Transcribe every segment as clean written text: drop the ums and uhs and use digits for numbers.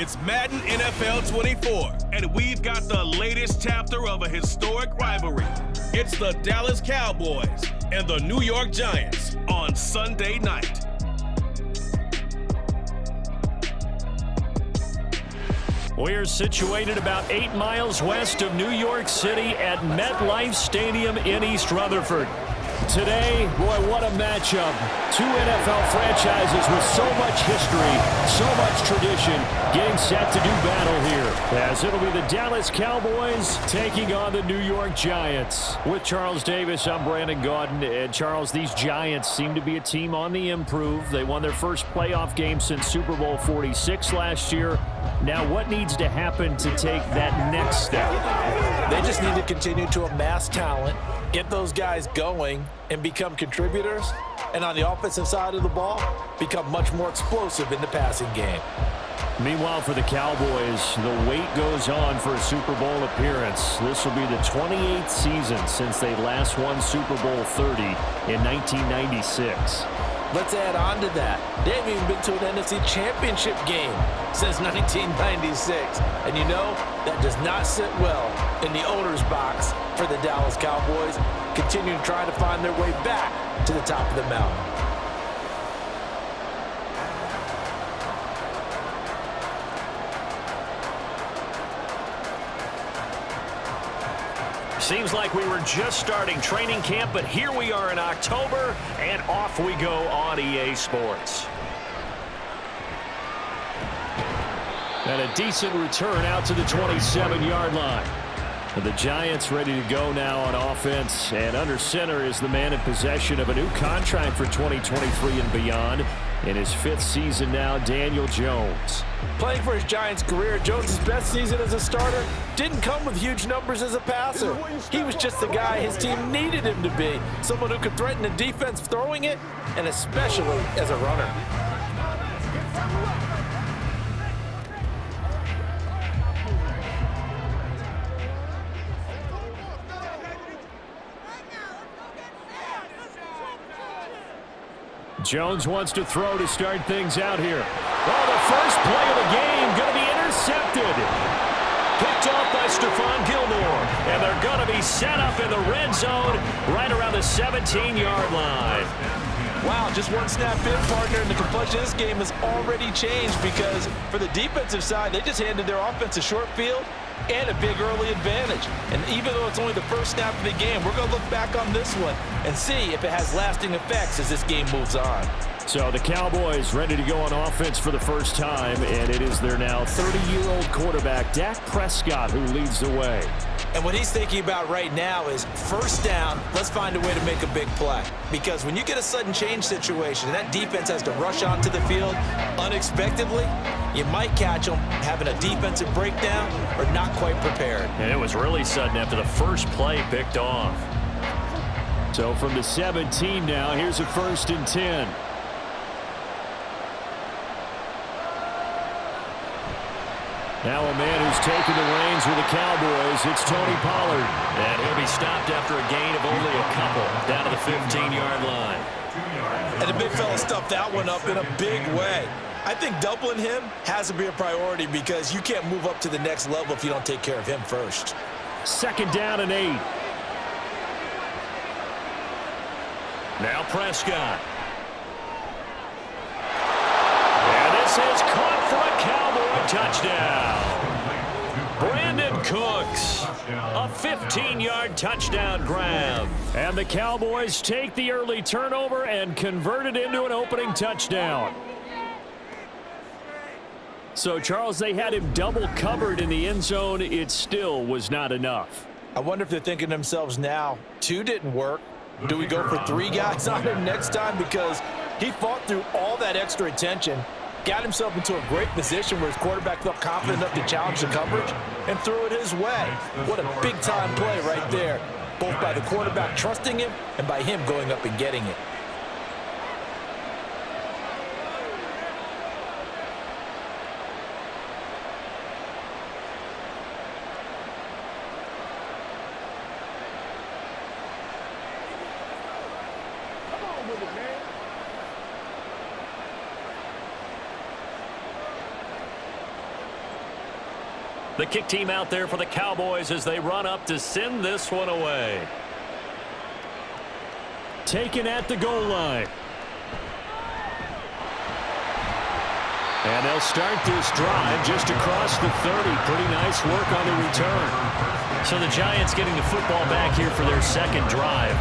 It's Madden NFL 24, and we've got the latest chapter of a historic rivalry. It's the Dallas Cowboys and the New York Giants on Sunday night. We're situated about 8 miles west of New York City at MetLife Stadium in East Rutherford. Today, boy, what a matchup. Two NFL franchises with so much history, so much tradition, getting set to do battle here. As it'll be the Dallas Cowboys taking on the New York Giants. With Charles Davis, I'm Brandon Gaudin. And Charles, these Giants seem to be a team on the improve. They won their first playoff game since Super Bowl 46 last year. Now, what needs to happen to take that next step? They just need to continue to amass talent, get those guys going, and become contributors. And on the offensive side of the ball, become much more explosive in the passing game. Meanwhile, for the Cowboys, the wait goes on for a Super Bowl appearance. This will be the 28th season since they last won Super Bowl 30 in 1996. Let's add on to that. They haven't even been to an NFC Championship game since 1996. And you know, that does not sit well in the owner's box for the Dallas Cowboys, continuing trying to find their way back to the top of the mountain. Seems like we were just starting training camp, but here we are in October, and off we go on EA Sports. And a decent return out to the 27-yard line. The Giants ready to go now on offense, and under center is the man in possession of a new contract for 2023 and beyond. In his 5th season now, Daniel Jones. Playing for his Giants career, Jones' best season as a starter didn't come with huge numbers as a passer. He was just the guy his team needed him to be, someone who could threaten the defense throwing it, and especially as a runner. Jones wants to throw to start things out here. Oh, the first play of the game going to be intercepted. Picked off by Stephon Gilmore. And they're going to be set up in the red zone right around the 17-yard line. Wow, just one snap in, partner, and the complexion of this game has already changed because for the defensive side, they just handed their offense a short field and a big early advantage. And even though it's only the first snap of the game, we're going to look back on this one and see if it has lasting effects as this game moves on. So the Cowboys ready to go on offense for the first time, and it is their now 30-year-old quarterback, Dak Prescott, who leads the way. And what he's thinking about right now is first down, let's find a way to make a big play. Because when you get a sudden change situation and that defense has to rush onto the field unexpectedly, you might catch them having a defensive breakdown or not quite prepared. And it was really sudden after the first play picked off. So from the 17 now, here's a 1st and 10. Now a man who's taken the reins with the Cowboys, it's Tony Pollard. And he'll be stopped after a gain of only a couple down to the 15-yard line. And the big fella stuffed that one up in a big way. I think doubling him has to be a priority because you can't move up to the next level if you don't take care of him first. 2nd down and 8. Now Prescott. And this is caught for a Cowboy touchdown. Brandon Cooks, a 15-yard touchdown grab. And the Cowboys take the early turnover and convert it into an opening touchdown. So, Charles, they had him double covered in the end zone. It still was not enough. I wonder if they're thinking to themselves now, 2 didn't work. Do we go for 3 guys on him next time? Because he fought through all that extra attention, got himself into a great position where his quarterback felt confident enough to challenge the coverage and threw it his way. What a big-time play right there, both by the quarterback trusting him and by him going up and getting it. The kick team out there for the Cowboys as they run up to send this one away. Taken at the goal line. And they'll start this drive just across the 30. Pretty nice work on the return. So the Giants getting the football back here for their second drive.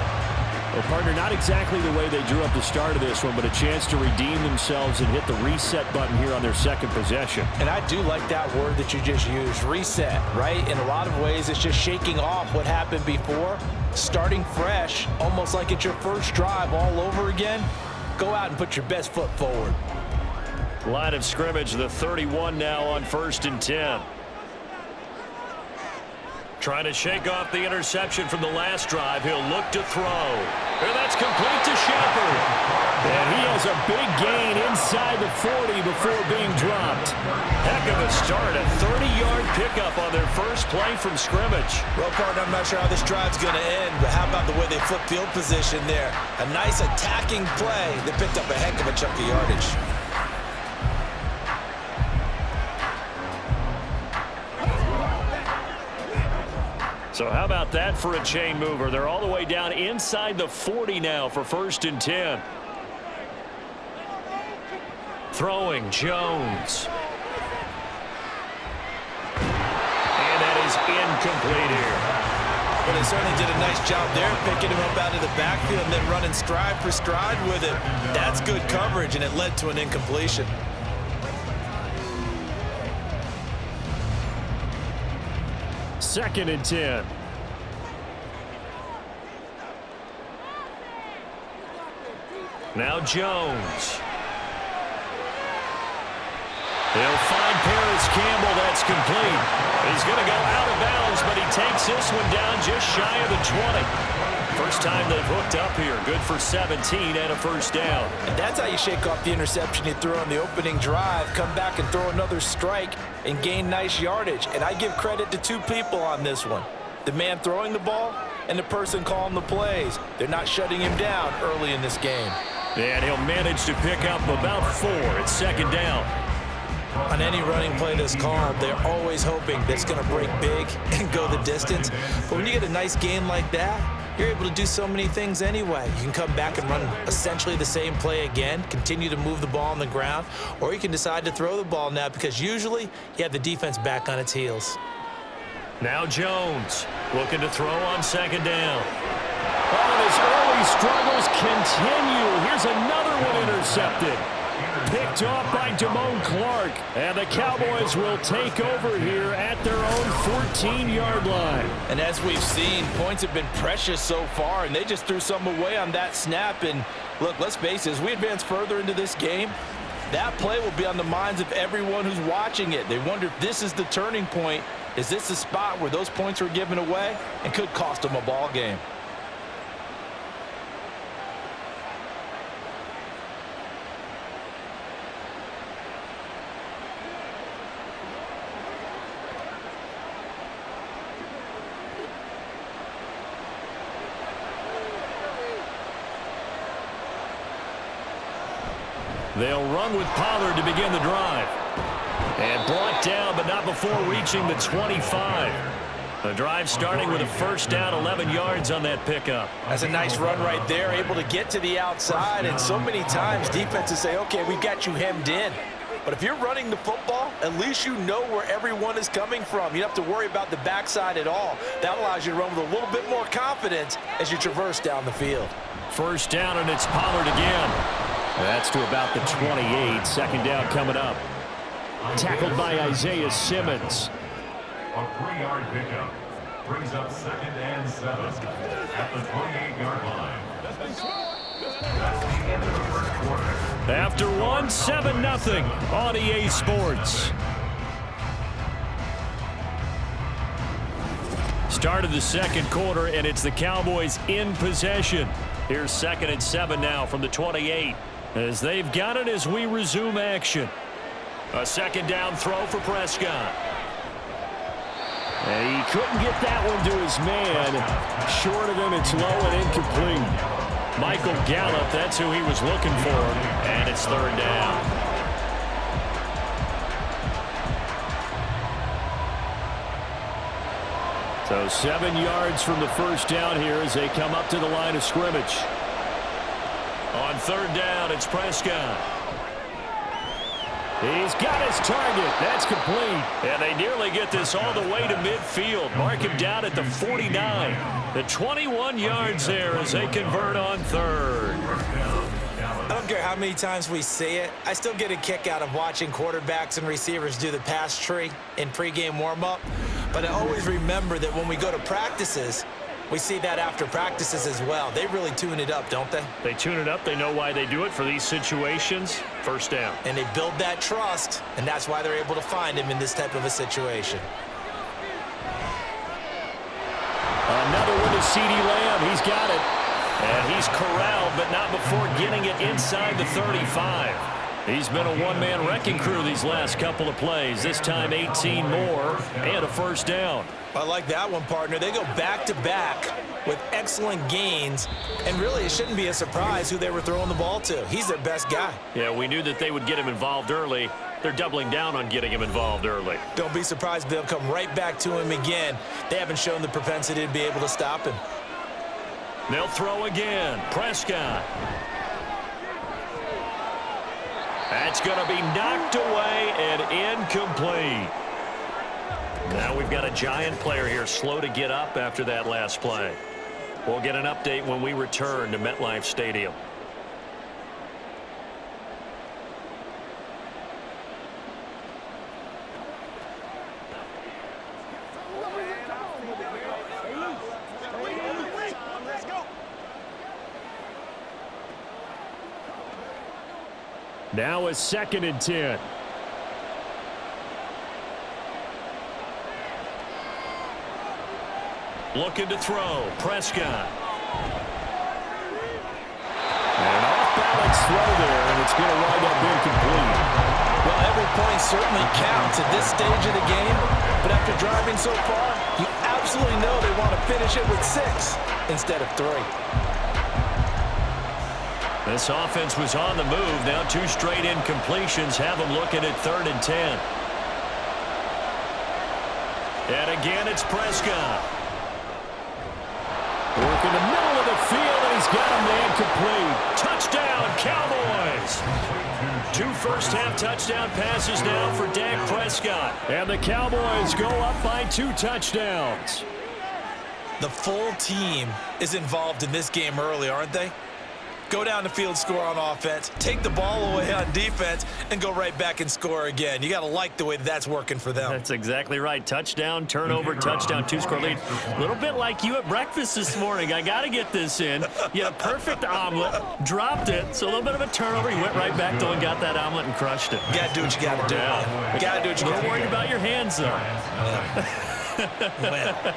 Well, partner, not exactly the way they drew up the start of this one, but a chance to redeem themselves and hit the reset button here on their second possession. And I do like that word that you just used, reset, right? In a lot of ways, it's just shaking off what happened before, starting fresh, almost like it's your first drive all over again. Go out and put your best foot forward. Line of scrimmage, the 31 now on 1st and 10. Trying to shake off the interception from the last drive. He'll look to throw. And that's complete to Shepard. And he has a big gain inside the 40 before being dropped. Heck of a start. A 30-yard pickup on their first play from scrimmage. Well, partner, I'm not sure how this drive's going to end, but how about the way they flip field position there? A nice attacking play that picked up a heck of a chunk of yardage. So how about that for a chain mover? They're all the way down inside the 40 now for 1st and 10. Throwing Jones. And that is incomplete here. Well, they certainly did a nice job there, picking him up out of the backfield and then running stride for stride with it. That's good coverage, and it led to an incompletion. Second and 10. Now Jones. They'll find Paris Campbell. That's complete. He's going to go out of bounds, but he takes this one down just shy of the 20. First time they've hooked up here. Good for 17 and a first down. And that's how you shake off the interception you threw on the opening drive, come back and throw another strike and gain nice yardage. And I give credit to two people on this one. The man throwing the ball and the person calling the plays. They're not shutting him down early in this game. And he'll manage to pick up about 4 at second down. On any running play that's called, they're always hoping that it's going to break big and go the distance. But when you get a nice game like that, you're able to do so many things anyway. You can come back and run essentially the same play again, continue to move the ball on the ground, or you can decide to throw the ball now because usually you have the defense back on its heels. Now Jones looking to throw on second down. Oh, and his early struggles continue. Here's another one intercepted. Picked off by Damone Clark. And the Cowboys will take over here at their own 14-yard line. And as we've seen, points have been precious so far, and they just threw some away on that snap. And look, let's face it, as we advance further into this game, that play will be on the minds of everyone who's watching it. They wonder if this is the turning point. Is this the spot where those points were given away and could cost them a ball game? They'll run with Pollard to begin the drive. And brought down, but not before reaching the 25. The drive starting with a first down, 11 yards on that pickup. That's a nice run right there, able to get to the outside. And so many times defenses say, okay, we've got you hemmed in. But if you're running the football, at least you know where everyone is coming from. You don't have to worry about the backside at all. That allows you to run with a little bit more confidence as you traverse down the field. First down, and it's Pollard again. That's to about the 28. Second down coming up. Tackled by Isaiah Simmons. A 3-yard pickup brings up 2nd and 7 at the 28-yard line. That's the end of the first quarter. After 7-0 on EA Sports. Start of the second quarter, and it's the Cowboys in possession. Here's 2nd and 7 now from the 28. As they've got it as we resume action. A second down throw for Prescott. And he couldn't get that one to his man. Short of him, it's low and incomplete. Michael Gallup, that's who he was looking for. And it's third down. So 7 yards from the first down here as they come up to the line of scrimmage. On third down, it's Prescott. He's got his target. That's complete. And they nearly get this all the way to midfield. Mark him down at the 49. The 21 yards there as they convert on third. I don't care how many times we see it. I still get a kick out of watching quarterbacks and receivers do the pass tree in pregame warm-up. But I always remember that when we go to practices, we see that after practices as well. They really tune it up, don't they? They tune it up. They know why they do it for these situations. First down. And they build that trust, and that's why they're able to find him in this type of a situation. Another one to CeeDee Lamb. He's got it. And he's corralled, but not before getting it inside the 35. He's been a one-man wrecking crew these last couple of plays. This time 18 more and a first down. I like that one, partner. They go back-to-back with excellent gains, and really it shouldn't be a surprise who they were throwing the ball to. He's their best guy. Yeah, we knew that they would get him involved early. They're doubling down on getting him involved early. Don't be surprised they'll come right back to him again. They haven't shown the propensity to be able to stop him. They'll throw again. Prescott. That's going to be knocked away and incomplete. Now we've got a giant player here slow to get up after that last play. We'll get an update when we return to MetLife Stadium. Now it's 2nd and 10. Looking to throw. Prescott. An off-balance throw there, and it's going to wind up incomplete. Well, every point certainly counts at this stage of the game, but after driving so far, you absolutely know they want to finish it with 6 instead of 3. This offense was on the move. Now 2 straight incompletions have them looking at 3rd and 10. And again, it's Prescott. Work in the middle of the field, and he's got a man complete. Touchdown, Cowboys. 2 first-half touchdown passes now for Dak Prescott. And the Cowboys go up by 2 touchdowns. The full team is involved in this game early, aren't they? Go down the field, score on offense, take the ball away on defense, and go right back and score again. You got to like the way that's working for them. That's exactly right. Touchdown, turnover, touchdown, 2-score lead. A little bit like you at breakfast this morning. I got to get this in. You had a perfect omelet, dropped it, so a little bit of a turnover. You went right back, though, and got that omelet and crushed it. You got to do what you got to do. Yeah. You got to do what you got to do. Don't worry about your hands, though. Well.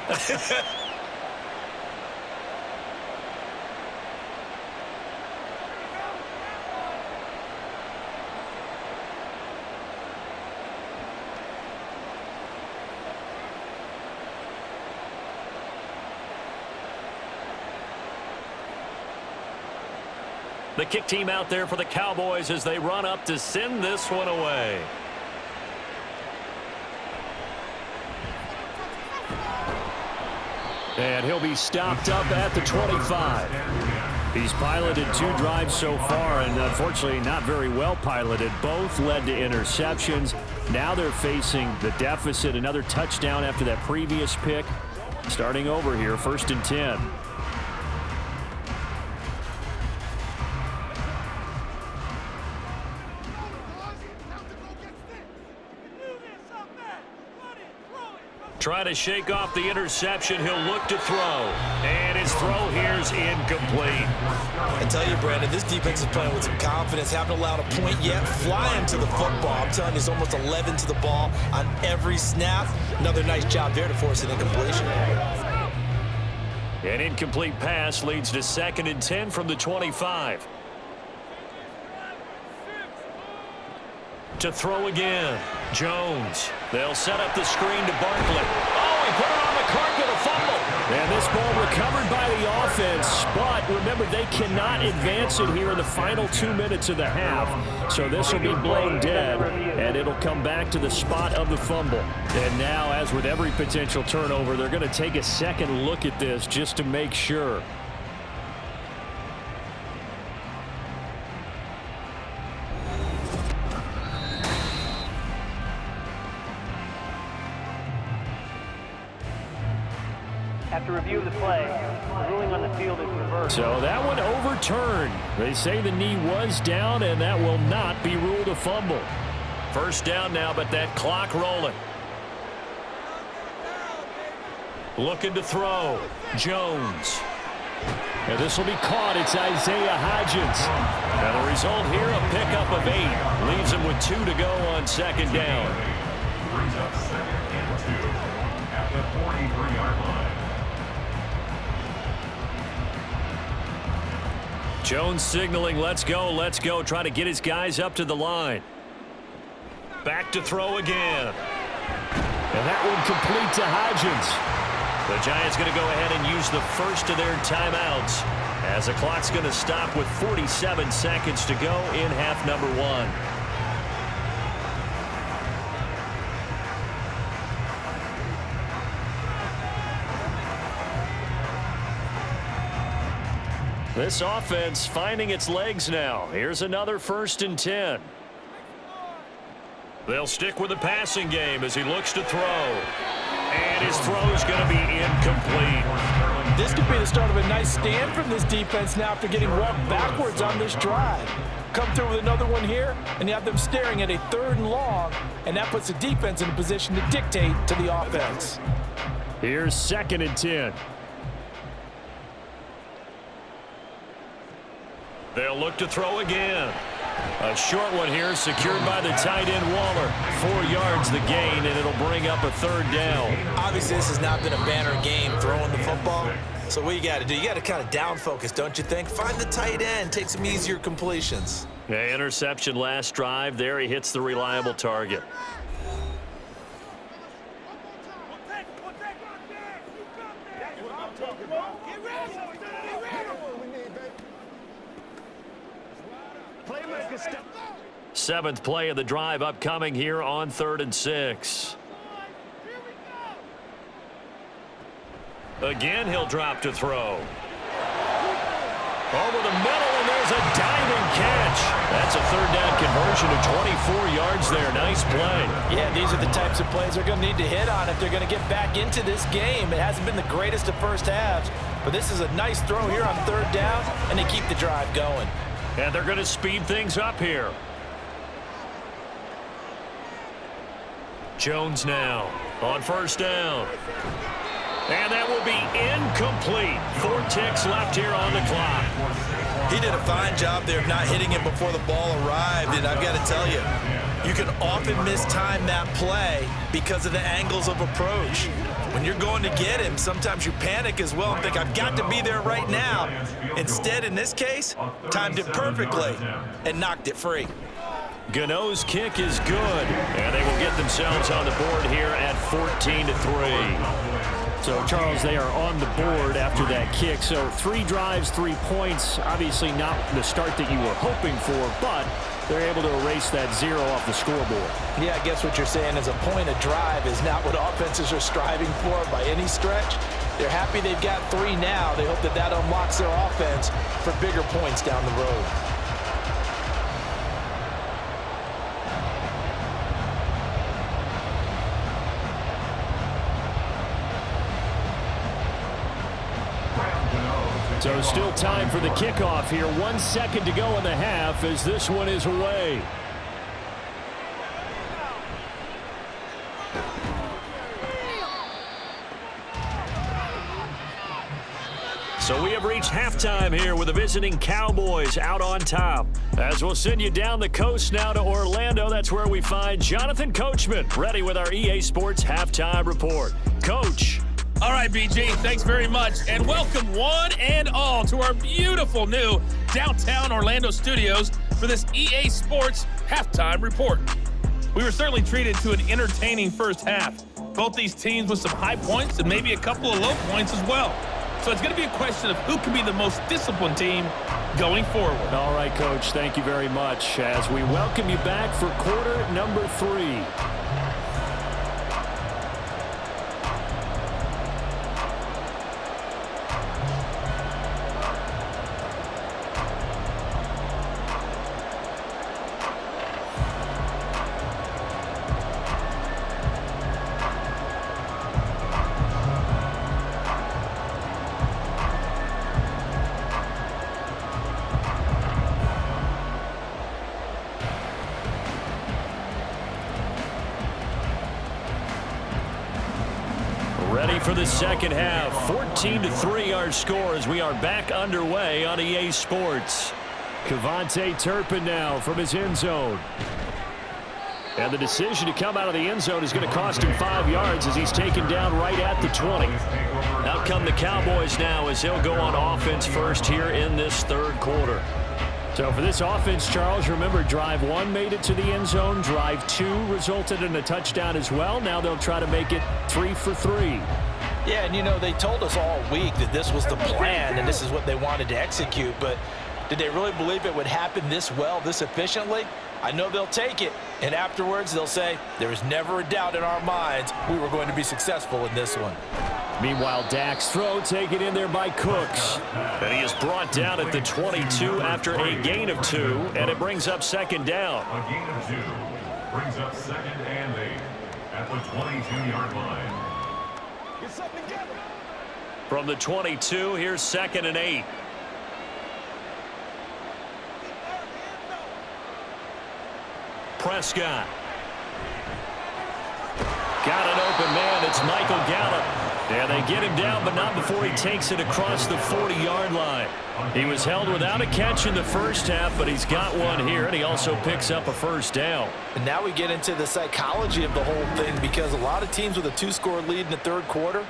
The kick team out there for the Cowboys as they run up to send this one away. And he'll be stopped up at the 25. He's piloted 2 drives so far, and unfortunately not very well piloted. Both led to interceptions. Now they're facing the deficit. Another touchdown after that previous pick. Starting over here, 1st and 10. Trying to shake off the interception. He'll look to throw. And his throw here is incomplete. I tell you, Brandon, this defense is playing with some confidence. Haven't allowed a point yet. Flying to the football. I'm telling you, it's almost 11 to the ball on every snap. Another nice job there to force an incompletion. An incomplete pass leads to 2nd and 10 from the 25. To throw again. Jones. They'll set up the screen to Barkley. Oh, he put it on the carpet, a fumble. And this ball recovered by the offense, but remember, they cannot advance it here in the final 2 minutes of the half. So this will be blown dead, and it'll come back to the spot of the fumble. And now, as with every potential turnover, they're going to take a second look at this just to make sure. After review of the play, the ruling on the field is reversed. So that one overturned. They say the knee was down, and that will not be ruled a fumble. First down now, but that clock rolling. Looking to throw. Jones. And this will be caught. It's Isaiah Hodgins. And the result here, a pickup of 8. Leaves him with 2 to go on second down. Brings up 2nd and 2 at the 43-yard line. Jones signaling, let's go, trying to get his guys up to the line. Back to throw again. And that one complete to Hodgins. The Giants going to go ahead and use the first of their timeouts as the clock's going to stop with 47 seconds to go in half number 1. This offense finding its legs now. Here's another 1st and 10. They'll stick with the passing game as he looks to throw. And his throw's going to be incomplete. This could be the start of a nice stand from this defense now after getting walked backwards on this drive. Come through with another one here, and you have them staring at a 3rd and long, and that puts the defense in a position to dictate to the offense. Here's 2nd and 10. They'll look to throw again. A short one here, secured by the tight end Waller. 4 yards the gain, and it'll bring up a 3rd down. Obviously, this has not been a banner game throwing the football. So what you got to do, you got to kind of down focus, don't you think? Find the tight end, take some easier completions. Yeah, interception last drive. There he hits the reliable target. Seventh play of the drive upcoming here on 3rd and 6. Again, he'll drop to throw. Over the middle, and there's a diving catch. That's a 3rd down conversion to 24 yards there. Nice play. Yeah, these are the types of plays they're going to need to hit on if they're going to get back into this game. It hasn't been the greatest of first halves, but this is a nice throw here on 3rd down, and they keep the drive going. And they're going to speed things up here. Jones now on 1st down. And that will be incomplete. 4 ticks left here on the clock. He did a fine job there of not hitting it before the ball arrived, and I've got to tell you, you can often mistime that play because of the angles of approach. When you're going to get him, sometimes you panic as well and think, I've got to be there right now. Instead, in this case, timed it perfectly and knocked it free. Gano's kick is good, and they will get themselves on the board here at 14-3. So, Charles, they are on the board after that kick. So 3 drives, 3 points. Obviously not the start that you were hoping for, but they're able to erase that 0 off the scoreboard. Yeah, I guess what you're saying is a point a drive is not what offenses are striving for by any stretch. They're happy they've got 3 now. They hope that that unlocks their offense for bigger points down the road. So still time for the kickoff here. 1 second to go in the half as this one is away. So we have reached halftime here with the visiting Cowboys out on top. As we'll send you down the coast now to Orlando, that's where we find Jonathan Coachman, ready with our EA Sports Halftime Report. Coach. All right, BG, thanks very much, and welcome one and all to our beautiful new downtown Orlando studios for this EA Sports Halftime Report. We were certainly treated to an entertaining first half, Both these teams with some high points and maybe a couple of low points as well. So it's going to be a question of who can be the most disciplined team going forward. All right, Coach, thank you very much as we welcome you back for quarter number 3. Ready for the second half. 14-3 our score as we are back underway on EA Sports. Kevontae Turpin now from his end zone. And the decision to come out of the end zone is going to cost him 5 yards as he's taken down right at the 20. Out come the Cowboys now as he'll go on offense first here in this third quarter. So for this offense, Charles, remember drive 1 made it to the end zone. Drive 2 resulted in a touchdown as well. Now they'll try to make it 3 for 3. Yeah, and you know, they told us all week that this was the plan and this is what they wanted to execute, but did they really believe it would happen this well, this efficiently? I know they'll take it, and afterwards they'll say, there was never a doubt in our minds we were going to be successful in this one. Meanwhile, Dak's throw taken in there by Cooks. And he is brought down at the 22 after a gain of 2, and it brings up second down. A gain of 2 brings up 2nd and 8 at the 22-yard line. From the 22, here's 2nd and 8. Prescott. Got an open man. It's Michael Gallup. And they get him down, but not before he takes it across the 40-yard line. He was held without a catch in the first half, but he's got one here, and he also picks up a first down. And now we get into the psychology of the whole thing, because a lot of teams with a 2-score lead in the third quarter,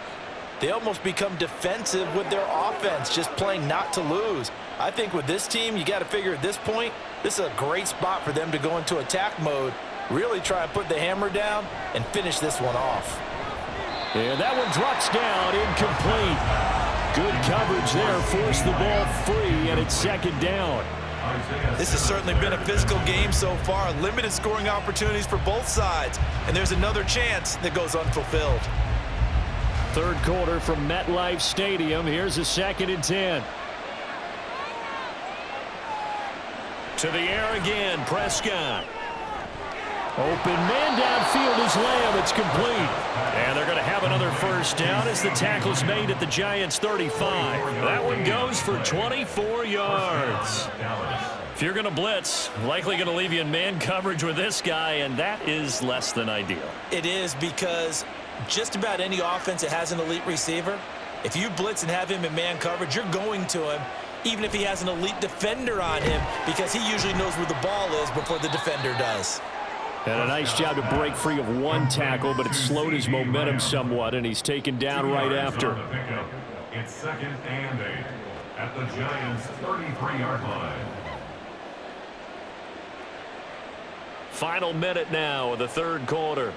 they almost become defensive with their offense, just playing not to lose. I think with this team, you got to figure at this point, this is a great spot for them to go into attack mode, really try and put the hammer down and finish this one off. And that one drops down, incomplete. Good coverage there, forced the ball free, and it's second down. This has certainly been a physical game so far. Limited scoring opportunities for both sides, and there's another chance that goes unfulfilled. Third quarter from MetLife Stadium. Here's a 2nd and 10. To the air again, Prescott. Open man downfield is Lamb. It's complete. And they're going to have another first down as the tackle's made at the Giants' 35. That one goes for 24 yards. If you're going to blitz, likely going to leave you in man coverage with this guy, and that is less than ideal. It is, because just about any offense that has an elite receiver, if you blitz and have him in man coverage, you're going to him, even if he has an elite defender on him, because he usually knows where the ball is before the defender does. And a nice job to break free of one tackle, but it slowed his momentum somewhat, and he's taken down right after. It's 2nd and 8 at the Giants' 33-yard line. Final minute now of the third quarter.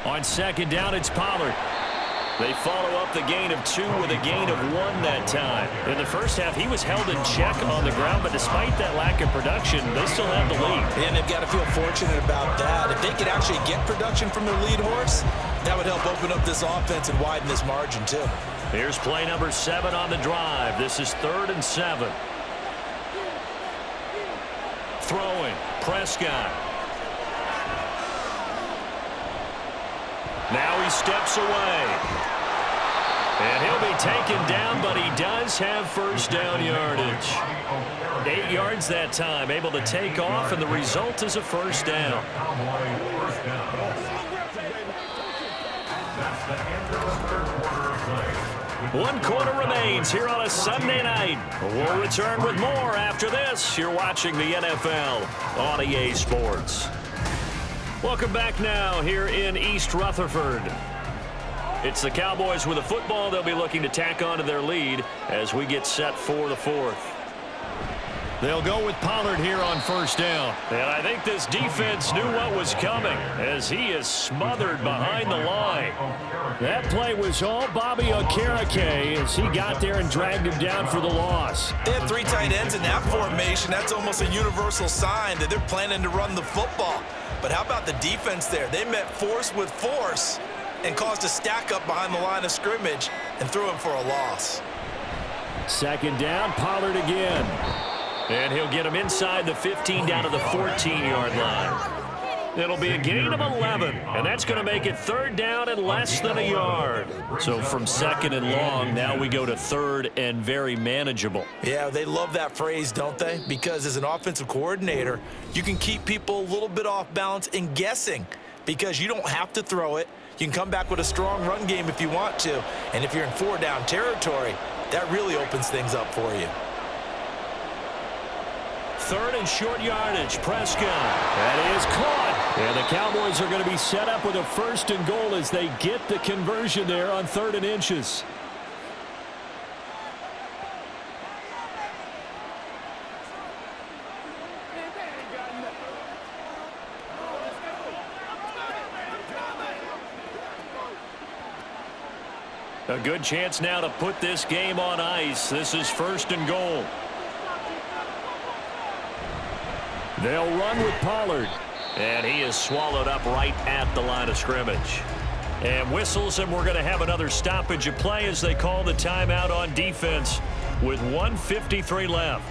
On second down, it's Pollard. They follow up the gain of 2 with a gain of 1 that time. In the first half, he was held in check on the ground, but despite that lack of production, they still have the lead. And they've got to feel fortunate about that. If they could actually get production from their lead horse, that would help open up this offense and widen this margin too. Here's play number 7 on the drive. This is 3rd and 7. Throwing, Prescott. Now he steps away. And he'll be taken down, but he does have first down yardage. 8 yards that time, able to take off, and the result is a first down. One quarter remains here on a Sunday night. We'll return with more after this. You're watching the NFL on EA Sports. Welcome back now here in East Rutherford. It's the Cowboys with a football. They'll be looking to tack on to their lead as we get set for the fourth. They'll go with Pollard here on first down. And I think this defense knew what was coming as he is smothered behind the line. That play was all Bobby Okereke as he got there and dragged him down for the loss. They had 3 tight ends in that formation. That's almost a universal sign that they're planning to run the football. But how about the defense there? They met force with force and caused a stack up behind the line of scrimmage and threw him for a loss. Second down, Pollard again. And he'll get him inside the 15 down to the 14-yard line. It'll be a gain of 11, and that's going to make it third down and less than a yard. So from second and long, now we go to third and very manageable. Yeah, they love that phrase, don't they? Because as an offensive coordinator, you can keep people a little bit off balance and guessing because you don't have to throw it. You can come back with a strong run game if you want to. And if you're in 4-down territory, that really opens things up for you. Third and short yardage, Prescott. That is caught. And the Cowboys are going to be set up with a first and goal as they get the conversion there on 3rd and inches. A good chance now to put this game on ice. This is 1st and goal. They'll run with Pollard. And he is swallowed up right at the line of scrimmage. And whistles, and we're going to have another stoppage of play as they call the timeout on defense with 1:53 left.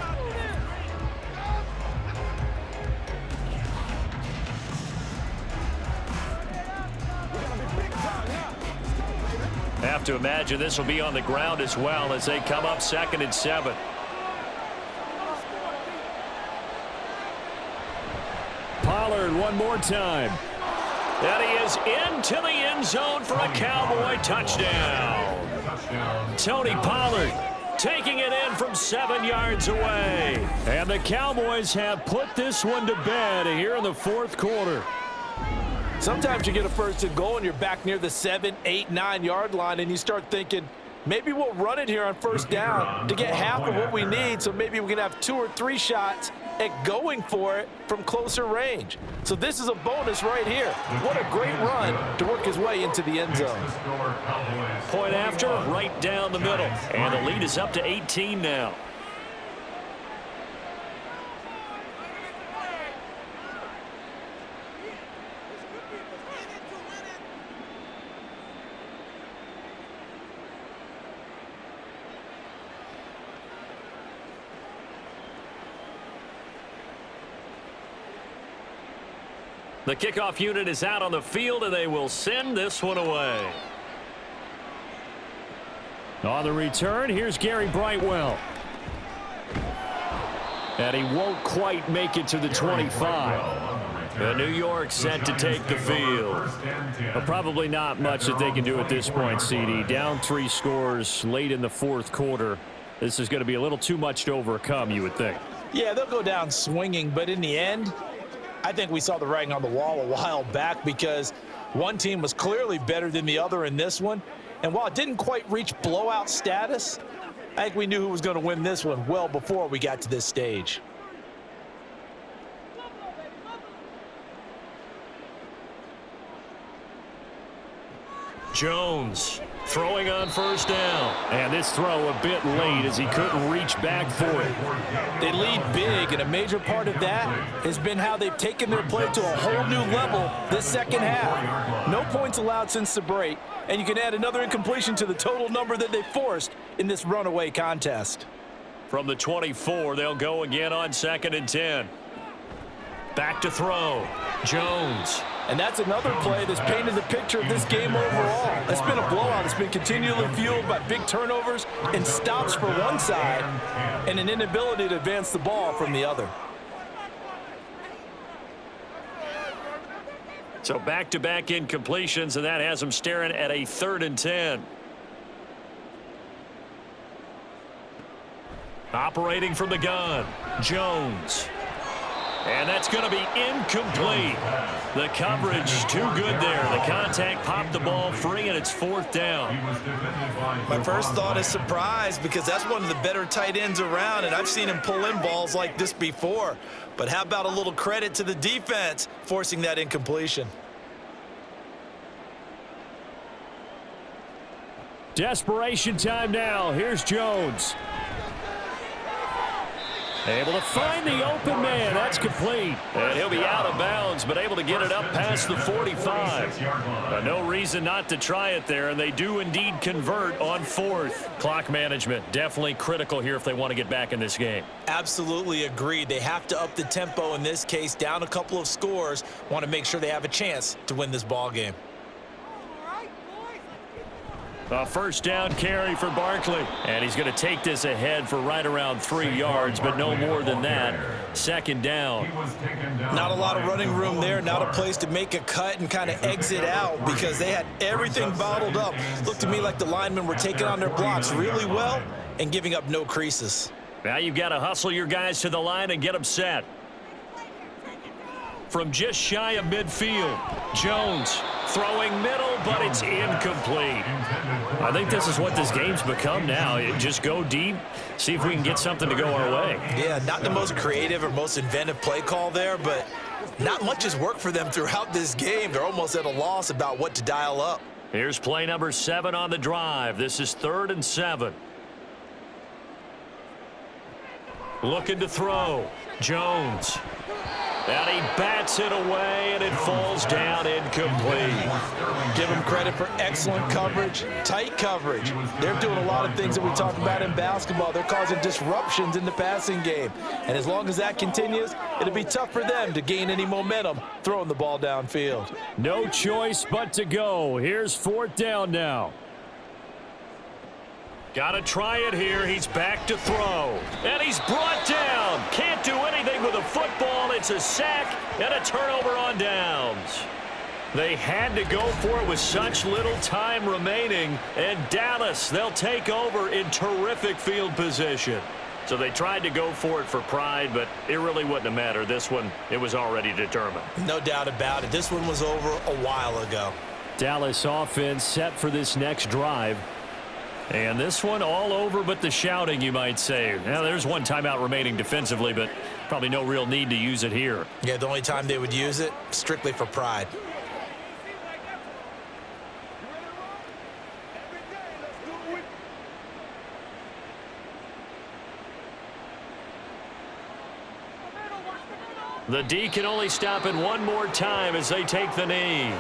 Have to imagine this will be on the ground as well as they come up 2nd and 7. Pollard one more time. And he is into the end zone for a Cowboy touchdown. Tony Pollard taking it in from 7 yards away. And the Cowboys have put this one to bed here in the 4th quarter. Sometimes you get a 1st and goal and you're back near the 7, 8, 9-yard line and you start thinking, maybe we'll run it here on 1st down to get half of what we need, so maybe we can have 2 or 3 shots at going for it from closer range. So this is a bonus right here. What a great run to work his way into the end zone. Point after, right down the middle. And the lead is up to 18 now. The kickoff unit is out on the field, and they will send this one away. On the return, here's Gary Brightwell. And he won't quite make it to the 25. The New York set to take the field. But probably not much that they can do at this point, CD. Down 3 scores late in the 4th quarter. This is going to be a little too much to overcome, you would think. Yeah, they'll go down swinging, but in the end, I think we saw the writing on the wall a while back because one team was clearly better than the other in this one. And while it didn't quite reach blowout status, I think we knew who was going to win this one well before we got to this stage. Jones throwing on 1st down. And this throw a bit late as he couldn't reach back for it. They lead big, and a major part of that has been how they've taken their play to a whole new level this 2nd half. No points allowed since the break, and you can add another incompletion to the total number that they forced in this runaway contest. From the 24, they'll go again on 2nd and 10. Back to throw. Jones. And that's another play that's painted the picture of this game overall. It's been a blowout. It's been continually fueled by big turnovers and stops for one side and an inability to advance the ball from the other. So back-to-back incompletions, and that has them staring at a 3rd and 10. Operating from the gun, Jones. And that's going to be incomplete. The coverage too good there. The contact popped the ball free, and it's 4th down. My first thought is surprise, because that's one of the better tight ends around, and I've seen him pull in balls like this before. But how about a little credit to the defense forcing that incompletion? Desperation time now. Here's Jones. Able to find the open man. That's complete. And he'll be out of bounds, but able to get it up past the 45. No reason not to try it there, and they do indeed convert on 4th. Clock management definitely critical here if they want to get back in this game. Absolutely agreed. They have to up the tempo in this case, down a couple of scores. Want to make sure they have a chance to win this ball game. A 1st down carry for Barkley. And he's going to take this ahead for right around 3 yards, but no more than that. 2nd down. Not a lot of running room there. Not a place to make a cut and kind of exit out, because they had everything bottled up. Looked to me like the linemen were taking on their blocks really well and giving up no creases. Now you've got to hustle your guys to the line and get them set. From just shy of midfield, Jones throwing middle, but it's incomplete. I think this is what this game's become now. Just go deep, see if we can get something to go our way. Yeah, not the most creative or most inventive play call there, but not much has worked for them throughout this game. They're almost at a loss about what to dial up. Here's play number 7 on the drive. This is 3rd and 7. Looking to throw. Jones. And he bats it away, and it falls down incomplete. Give him credit for excellent coverage, tight coverage. They're doing a lot of things that we talk about in basketball. They're causing disruptions in the passing game. And as long as that continues, it'll be tough for them to gain any momentum throwing the ball downfield. No choice but to go. Here's 4th down now. Got to try it here. He's back to throw. And he's brought down. Can't do anything with a football. It's a sack and a turnover on downs. They had to go for it with such little time remaining. And Dallas, they'll take over in terrific field position. So they tried to go for it for pride, but it really wouldn't have mattered. This one, it was already determined. No doubt about it. This one was over a while ago. Dallas offense set for this next drive. And this one all over but the shouting, you might say. Now, there's one timeout remaining defensively, but probably no real need to use it here. Yeah, the only time they would use it, strictly for pride. The D can only stop it one more time as they take the knee.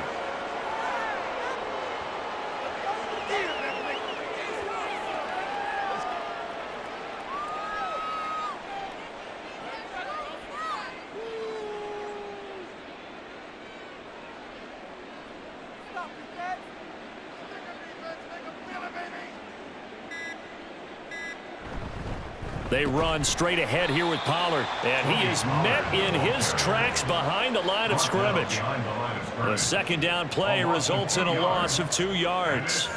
They run straight ahead here with Pollard, and he is met in his tracks behind the line of scrimmage. The 2nd down play results in a loss of 2 yards.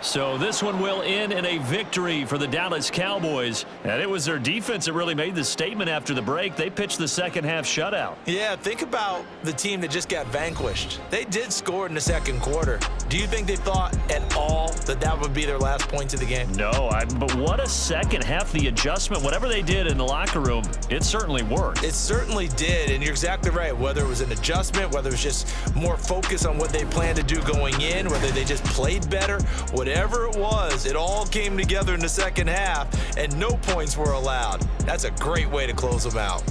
So this one will end in a victory for the Dallas Cowboys. And it was their defense that really made the statement after the break. They pitched the 2nd half shutout. Yeah, think about the team that just got vanquished. They did score in the 2nd quarter. Do you think they thought at all that that would be their last points of the game? No, but what a 2nd half. The adjustment, whatever they did in the locker room, it certainly worked. It certainly did, and you're exactly right. Whether it was an adjustment, whether it was just more focus on what they planned to do going in, whether they just played better, whatever it was, it all came together in the 2nd half, and no points were allowed. That's a great way to close them out.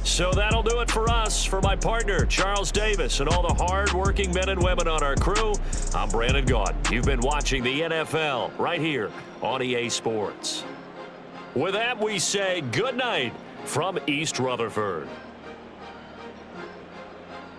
So that'll do it for us. For my partner, Charles Davis, and all the hard-working men and women on our crew, I'm Brandon Gaudin. You've been watching the NFL right here on EA Sports. With that, we say good night from East Rutherford.